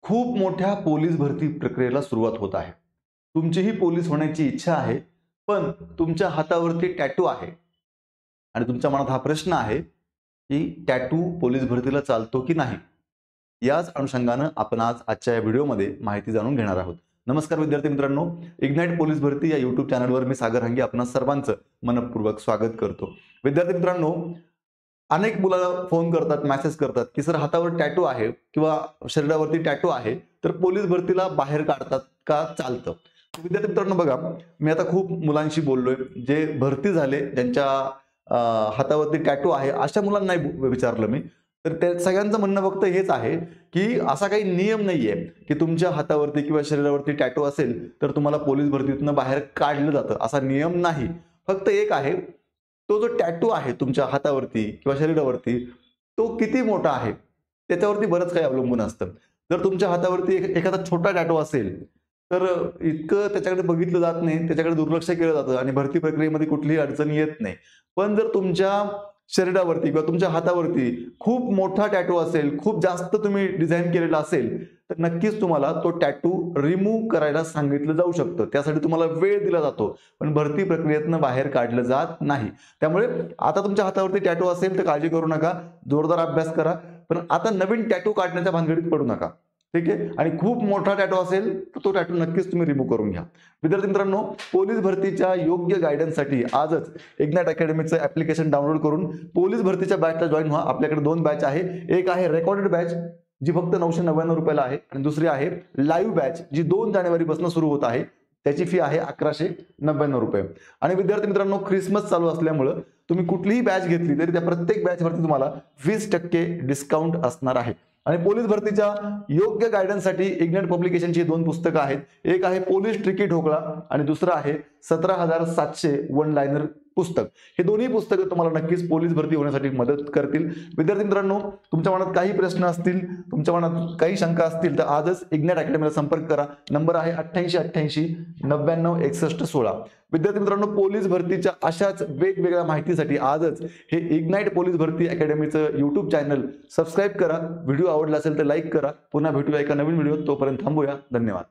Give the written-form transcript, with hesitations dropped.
खूप मोठ्या पोलीस भरती प्रक्रियेला सुरुवात होत आहे. तुमचीही पोलीस होण्याची इच्छा आहे, पण तुमच्या हातावरती टॅटू आहे आणि तुमच्या मनात हा प्रश्न आहे, की टॅटू पोलीस भरतीला चालतो की नाही? याच अनुषंगानं आपण आजच्या या व्हिडिओमध्ये माहिती जाणून घेणार आहोत. नमस्कार विद्यार्थी मित्रांनो, इग्नाइट पोलीस भरती या YouTube चॅनलवर मी सागर हंगे आपणा सर्वांचं मनःपूर्वक स्वागत करतो. विद्यार्थी मित्रांनो, अनेक मुलं फोन करतात, मेसेज करतात, की सर हातावर टॅटू आहे किंवा शरीरावरती टॅटू आहे, तर पोलीस भरतीला बाहेर काढतात का चालतं? विद्यार्थी मित्रांनो बघा, मी आता खूप मुलांशी बोललोय, जे भरती झाले, ज्यांच्या हातावरती टॅटू आहे, अशा मुलांना नाही विचारलं मी. तर त्या सगळ्यांचं म्हणणं फक्त हेच आहे, की असा काही नियम नाहीये, की तुमच्या हातावरती किंवा शरीरावरती टॅटू असेल, तर तुम्हाला पोलीस भरतीतून बाहेर काढलं जातं. असा नियम नाही. फक्त एक आहे, तो जो टॅटू आहे तुमच्या हातावरती किंवा शरीरावरती, तो किती मोठा आहे, त्याच्यावरती बरंच काही अवलंबून असतं. जर तुमच्या हातावरती एखादा छोटा टॅटू असेल, तर इतकं त्याच्याकडे बघितलं जात नाही, त्याच्याकडे दुर्लक्ष केलं जातं आणि भरती प्रक्रियेमध्ये कुठलीही अडचण येत नाही. पण जर तुमच्या शरीरावरती किंवा तुमच्या हातावरती खूप मोठा टॅटू असेल, खूप जास्त तुम्ही डिझाइन केलेला असेल, तर नक्कीच तुम्हाला तो टॅटू रिमूव्ह करायला सांगितलं जाऊ शकतं. त्यासाठी तुम्हाला वेळ दिला जातो, पण भरती प्रक्रियेतनं बाहेर काढलं जात नाही. त्यामुळे आता तुमच्या हातावरती टॅटू असेल तर काळजी करू नका, जोरदार अभ्यास करा. पण आता नवीन टॅटू काढण्याच्या भानगडीत पडू नका. ठीक आहे? आणि खूप मोठा टॅटू असेल तर तो टॅटू नक्कीच तुम्ही रिमूव्ह करून घ्या. विद्यार्थी मित्रांनो, पोलीस भरतीच्या योग्य गाईडन्ससाठी आजच इग्नाइट अकॅडमीचं ॲप्लिकेशन डाउनलोड करून पोलीस भरतीच्या बॅचला जॉइन व्हा. आपल्याकडे 2 बॅच आहे. एक आहे रेकॉर्डेड बॅच, जी फक्त ₹999 आहे आणि दुसरी आहे लाईव्ह बॅच, जी 2 जानेवारीपासून सुरू होत आहे. त्याची फी आहे ₹1199. आणि विद्यार्थी मित्रांनो, ख्रिसमस चालू असल्यामुळं तुम्ही कुठलीही बॅच घेतली तरी त्या प्रत्येक बॅचवरती तुम्हाला 20% डिस्काउंट असणार आहे. आणि पोलीस भरतीच्या योग्य गाईडन्ससाठी इग्नाइट पब्लिकेशनची 2 पुस्तकं आहेत. एक आहे पोलीस ट्रिकी ठोकळा आणि दुसरं आहे 17,700 वन लाइनर पुस्तक. हे दोन्ही पुस्तकं तुम्हाला नक्कीच पोलीस भरती होण्यासाठी मदत करतील. विद्यार्थी मित्रांनो, तुमच्या मनात काही प्रश्न असतील, तुमच्या मनात काही शंका असतील, तर आजच इग्नाइट अकॅडमीला संपर्क करा. नंबर आहे 8888 99 61 16. विद्यार्थी मित्रांनो, पोलीस भरतीच्या अशाच वेगवेगळ्या माहितीसाठी आजच हे इग्नाइट पोलीस भरती अकॅडमीचं YouTube चॅनल सबस्क्राईब करा. व्हिडिओ आवडला असेल तर लाईक करा. पुन्हा भेटूया एका नवीन व्हिडिओत. तोपर्यंत थांबूया. धन्यवाद.